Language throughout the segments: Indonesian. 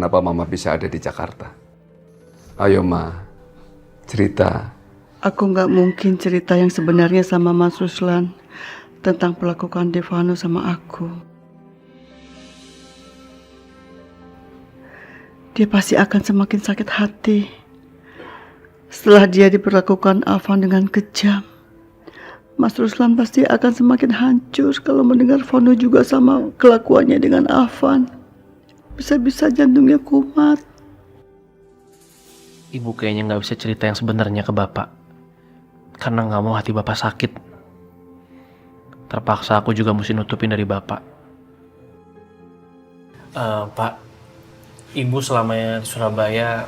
kenapa Mama bisa ada di Jakarta. Ayo, Ma. Cerita. Aku nggak mungkin cerita yang sebenarnya sama Mas Ruslan tentang perlakuan Devano sama aku. Dia pasti akan semakin sakit hati setelah dia diperlakukan Afan dengan kejam. Mas Ruslan pasti akan semakin hancur kalau mendengar Vano juga sama kelakuannya dengan Afan. Bisa-bisa jantungnya kumat. Ibu kayaknya nggak bisa cerita yang sebenarnya ke Bapak. Karena nggak mau hati Bapak sakit. Terpaksa aku juga mesti nutupin dari Bapak. Pak, Ibu selama di Surabaya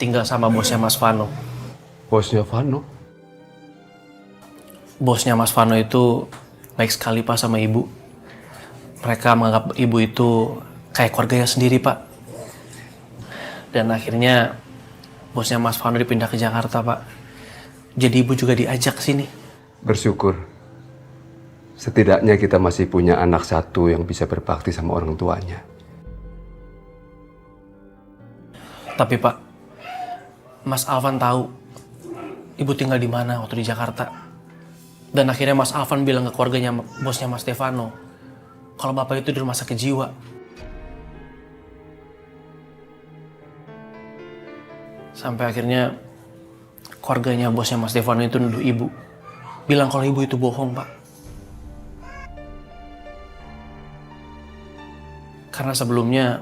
tinggal sama bosnya Mas Vano. Bosnya Vano? Bosnya Mas Vano itu baik sekali Pak sama Ibu. Mereka menganggap Ibu itu kayak keluarganya sendiri Pak. Dan akhirnya bosnya Mas Vano dipindah ke Jakarta Pak. Jadi Ibu juga diajak ke sini. Bersyukur. Setidaknya kita masih punya anak satu yang bisa berbakti sama orang tuanya. Tapi Pak, Mas Alvan tahu Ibu tinggal di mana waktu di Jakarta. Dan akhirnya Mas Alvan bilang ke keluarganya bosnya Mas Stefano kalau Bapak itu di rumah sakit jiwa. Sampai akhirnya keluarganya bosnya Mas Stefano itu nuduh Ibu. Bilang kalau Ibu itu bohong, Pak. Karena sebelumnya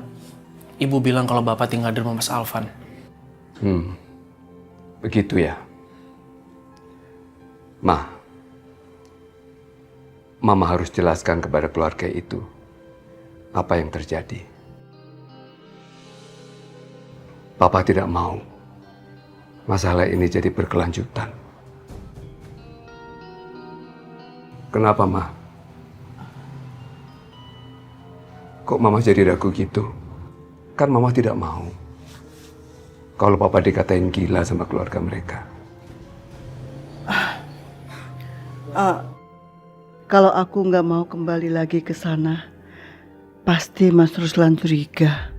Ibu bilang kalau Bapak tinggal di rumah Mas Alvan. Begitu ya. Mama harus jelaskan kepada keluarga itu apa yang terjadi. Papa tidak mau masalah ini jadi berkelanjutan. Kenapa, Ma? Kok Mama jadi ragu gitu? Kan Mama tidak mau kalau Papa dikatain gila sama keluarga mereka. Kalau aku nggak mau kembali lagi ke sana, pasti Mas Ruslan curiga.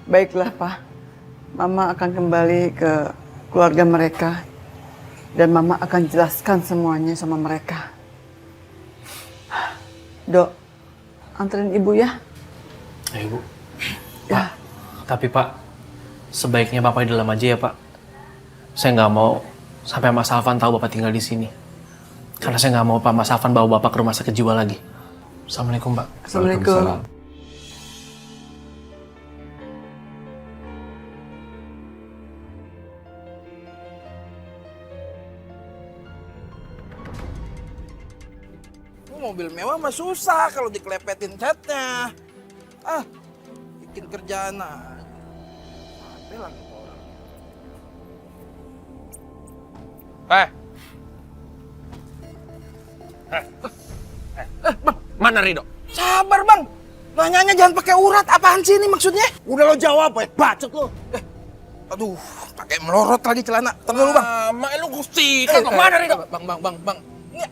Baiklah, Pak. Mama akan kembali ke keluarga mereka dan Mama akan jelaskan semuanya sama mereka. Dok, anterin Ibu ya. Ayo, Bu. Ya. Pak, tapi Pak, sebaiknya Bapak di dalam aja ya, Pak. Saya nggak mau sampai Mas Alvan tahu Bapak tinggal di sini. Karena saya nggak mau Pak Mas Alvan bawa Bapak ke rumah sakit jiwa lagi. Assalamualaikum, Pak. Assalamualaikum. Mobil mewah mah susah kalau dikelepetin catnya. Bikin kerjaan aja. Apa lagi orang? Bang, mana Rido? Sabar bang, nanyanya jangan pakai urat. Apaan sih ini maksudnya? Udah lo jawab, bacot lo. Aduh, pakai melorot lagi celana. Tunggu dulu bang. Mak lu gusti, kan mana Rido? Bang. Ini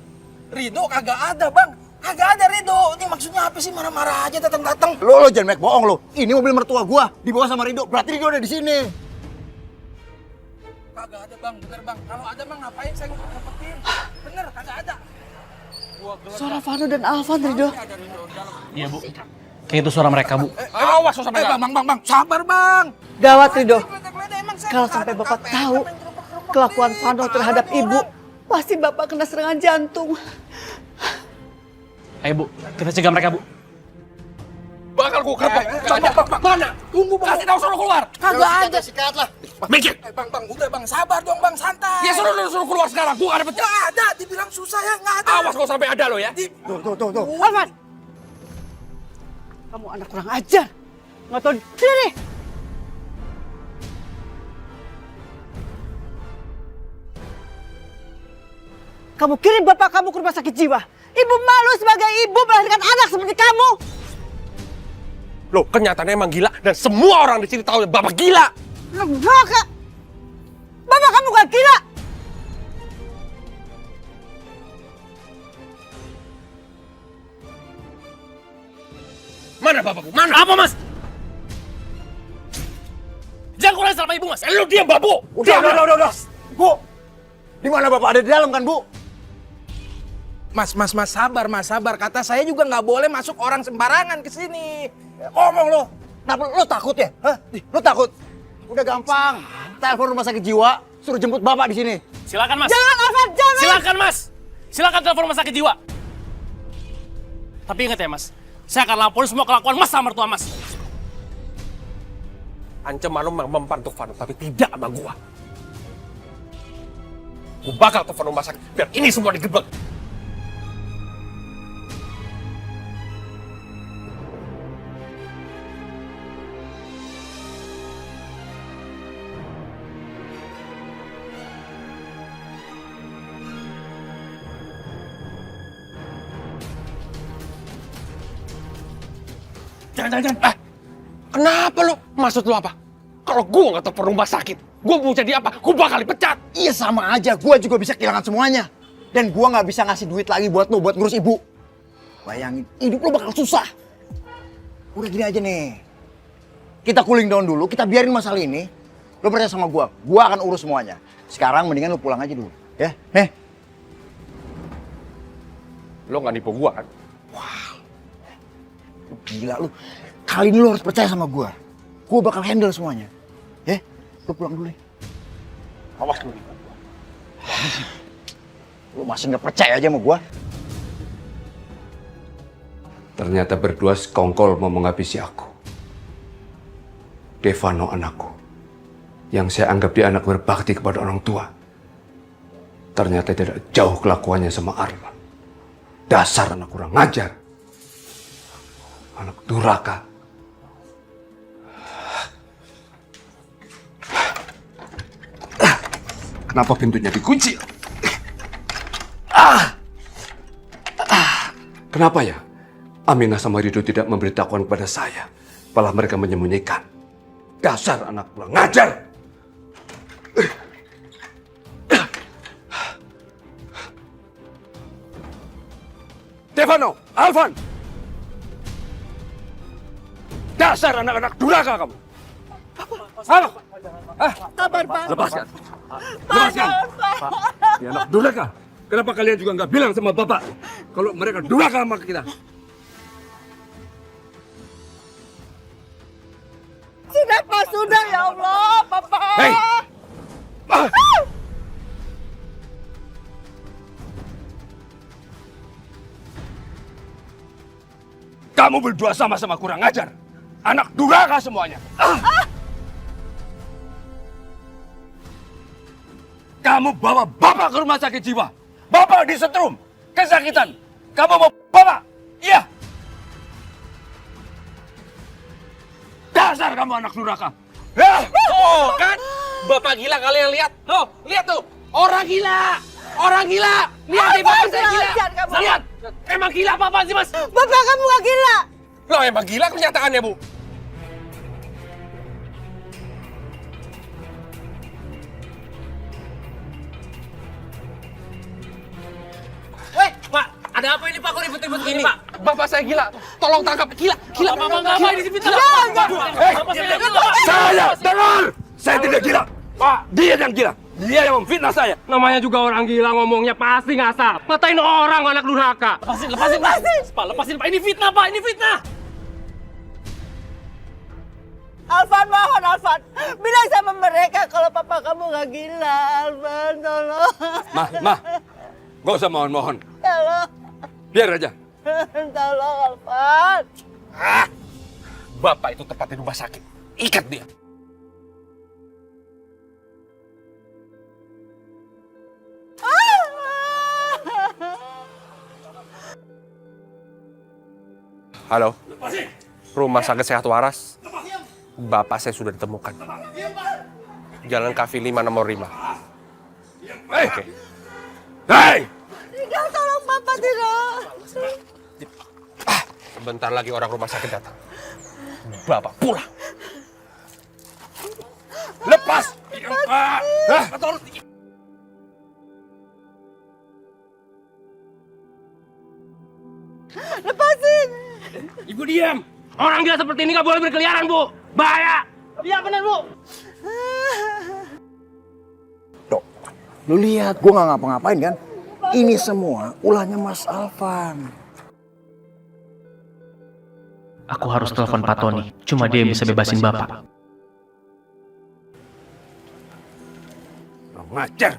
Rido kagak ada bang. Kagak ada Rido. Ini maksudnya apa sih marah-marah aja datang-datang? Lo jangan banyak bohong lo. Ini mobil mertua gua dibawa sama Rido. Berarti Rido ada di sini. Kagak ada bang, bener bang. Kalau ada bang ngapain saya ngumpetin? Bener, kagak ada. Suara Vano dan Alvan, Rido. Iya, Bu. Kayak itu suara mereka, Bu. Awas lo sampai Bang. Sabar bang. Gawat, Rido. Kalau sampai Bapak tahu kelakuan Vano terhadap Ibu, pasti Bapak kena serangan jantung. Ayo, Bu. Kita cegah mereka, Bu. bakal gua kerebek. Bang, mana? Tunggu bang. Kasih tahu suruh keluar. Kagak ada. Sikat lah. Mikir. Bang, udah bang, sabar dong bang, santai. Ya suruh keluar sekarang. Gua ada pecah. Nggak ada, dibilang susah ya, nggak ada. Awas kalau sampai ada lo ya. Tuh. Alvan! Kamu anak kurang ajar. Nggak tahu diri. Kamu kirim bapak kamu ke rumah sakit jiwa. Ibu malu sebagai ibu melahirkan anak seperti kamu. Loh, kenyataannya emang gila dan semua orang di sini tahu Bapak gila. Lembaga! Bapak kamu gak gila! Mana Bapak, Bu? Mana? Apa, Mas? Jangan kurang sama Ibu, Mas. Lu diam, Babu! Udah. Bu, di mana Bapak? Ada di dalam kan, Bu? Mas, sabar. Kata saya juga nggak boleh masuk orang sembarangan ke sini. Ngomong lo. Kenapa lo takut ya? Hah? Lo takut? Udah gampang. Telepon rumah sakit jiwa, suruh jemput Bapak di sini. Silakan, Mas. Jangan, Alvan, jangan! Silakan, Mas. Silakan telepon rumah sakit jiwa. Tapi ingat ya, Mas. Saya akan laporin semua kelakuan Mas sama mertua Mas. Ancaman lu mempan untuk Vano, tapi tidak sama gua. Gua bakal telepon rumah sakit biar ini semua digebek. Jangan. Kenapa lu? Maksud lu apa? Kalau gua nggak telepon rumah sakit, gua mau jadi apa? Gua bakal dipecat. Iya sama aja, gua juga bisa kehilangan semuanya. Dan gua nggak bisa ngasih duit lagi buat lo, buat ngurus ibu. Bayangin, hidup lo bakal susah. Udah gini aja nih. Kita cooling down dulu, kita biarin masalah ini. Lo percaya sama gua akan urus semuanya. Sekarang mendingan lo pulang aja dulu, ya? Nih. Lo nggak nipu gua kan? Gila lu. Kali ini lu harus percaya sama gua. Gua bakal handle semuanya. Ya? Lu pulang dulu deh. Awas lu. Lu masih nggak percaya aja sama gua? Ternyata berdua sekongkol mau menghabisi aku. Devano anakku, yang saya anggap dia anak berbakti kepada orang tua, ternyata tidak jauh kelakuannya sama Arman. Dasar anak kurang ngajar. Anak duraka. Kenapa pintunya dikunci? Kenapa ya? Aminah sama Rido tidak memberitahukan kepada saya. Malah mereka menyembunyikan. Dasar anak kurang ngajar. Devano, Alvan. Dasar anak-anak durhaka kamu. Halo. Kabar, Pak. Lepaskan. Lepaskan. Ya anak durhaka. Kenapa kalian juga nggak bilang sama Bapak kalau mereka durhaka sama kita? Sudah, Pak, sudah, ya Allah, Papa. Hei. Kamu berdua sama-sama kurang ajar. Anak durhaka semuanya. Kamu bawa Bapak ke rumah sakit jiwa. Bapak disetrum, kesakitan. Kamu mau Bapak? Iya. Dasar kamu anak durhaka. Oh, kan? Bapak gila kalian lihat. Tuh, lihat tuh. Orang gila. Orang gila. Lihat nih Bapak saya gila. Lihat. Emang gila apa sih, Mas? Bapak kamu gak gila. Loh, emang gila kenyataannya, Bu. Pak, ada apa ini Pak? Kok ribut-ribut gini, Pak? Bapak saya gila. Tolong tangkap. Gila. Bapak nggak apa ini fitnah. Bapak saya gila. Saya dengar. Saya tidak gila. Pak, dia yang gila. Dia yang memfitnah saya. Namanya juga orang gila ngomongnya pasti ngasal. Ngatain orang anak durhaka. Lepasin, Pak. Pak, lepasin, Pak. Ini fitnah, Pak. Ini fitnah. Alvan, mohon, Alvan. Bilang sama mereka kalau papa kamu gak gila, Alvan. Tolong. Mah. Gak usah mohon-mohon. Tolong. Biar aja. Tolong, Alvan. Bapak itu tepat di rumah sakit. Ikat dia. Halo. Rumah sakit sehat waras. Bapak saya sudah ditemukan. Jalan Cafe 5 nomor 5. Oke. Hei! Tidak, tolong papa tidak. Sebentar lagi orang rumah sakit datang. Bapak pulang. Lepas! Lepasin. Ibu diam! Orang gila seperti ini nggak boleh berkeliaran, Bu. Bahaya. Iya benar, Bu. Dok, lu lihat gue nggak ngapa-ngapain kan? Ini semua ulahnya Mas Alvan. Aku harus telepon Pak Tony. Cuma dia yang bisa bebasin Bapak. Kurang ngajar.